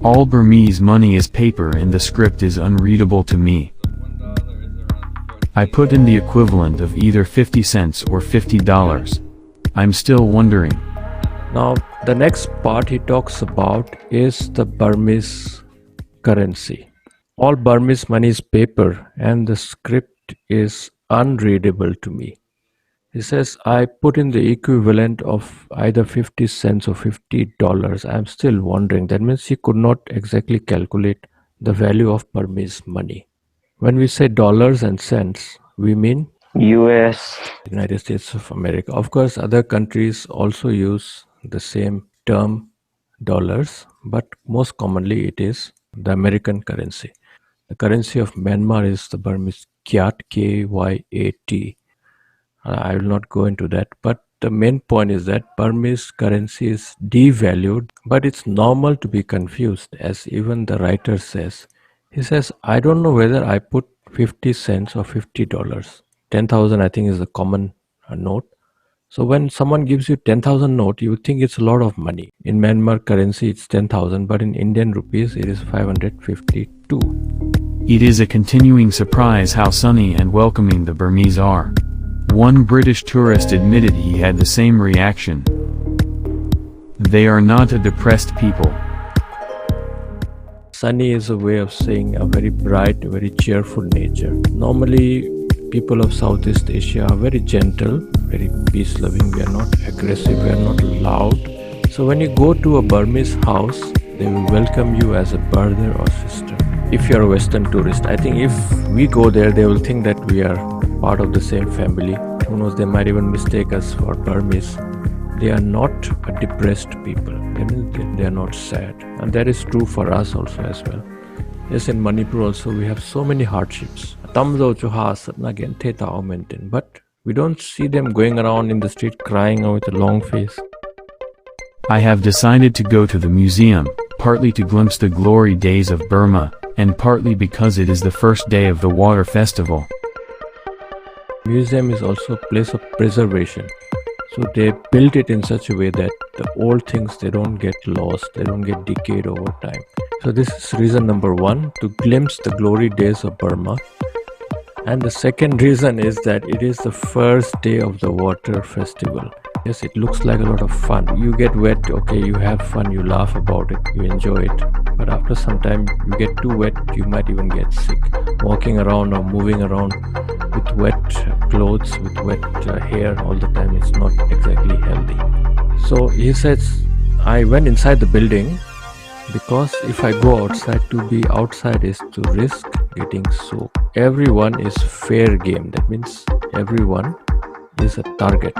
All Burmese money is paper and the script is unreadable to me. I put in the equivalent of either 50 cents or $50. I'm still wondering. Now, the next part he talks about is the Burmese currency. All Burmese money is paper and the script is unreadable to me. He says, I put in the equivalent of either 50 cents or $50. I'm still wondering. That means he could not exactly calculate the value of Burmese money. When we say dollars and cents, we mean US. United States of America. Of course, other countries also use the same term, dollars, but most commonly it is the American currency. The currency of Myanmar is the Burmese Kyat, K-Y-A-T. I will not go into that, but the main point is that Burmese currency is devalued, but it's normal to be confused, as even the writer says. He says, I don't know whether I put 50 cents or $50. 10,000 I think is the common note. So when someone gives you 10,000 note, you would think it's a lot of money. In Myanmar currency, it's 10,000, but in Indian rupees, it is 552. It is a continuing surprise how sunny and welcoming the Burmese are. One British tourist admitted he had the same reaction. They are not a depressed people. Sunny is a way of saying a very bright, very cheerful nature. Normally, people of Southeast Asia are very gentle, very peace-loving. We are not aggressive, we are not loud. So when you go to a Burmese house, they will welcome you as a brother or sister. If you are a Western tourist, I think if we go there, they will think that we are part of the same family. Who knows, they might even mistake us for Burmese. They are not a depressed people. They are not sad. And that is true for us also as well. Yes, in Manipur also we have so many hardships. But we don't see them going around in the street crying with a long face. I have decided to go to the museum, partly to glimpse the glory days of Burma, and partly because it is the first day of the water festival. Museum is also a place of preservation. So they built it in such a way that the old things, they don't get lost, they don't get decayed over time. So this is reason number one, to glimpse the glory days of Burma. And the second reason is that it is the first day of the water festival. Yes, it looks like a lot of fun. You get wet, okay, you have fun, you laugh about it, you enjoy it. But after some time, you get too wet, you might even get sick. Walking around or moving around with wet clothes, with wet hair all the time, it's not exactly healthy. So he says, I went inside the building because if I go outside, to be outside is to risk getting soaked. Everyone is fair game. That means everyone is a target.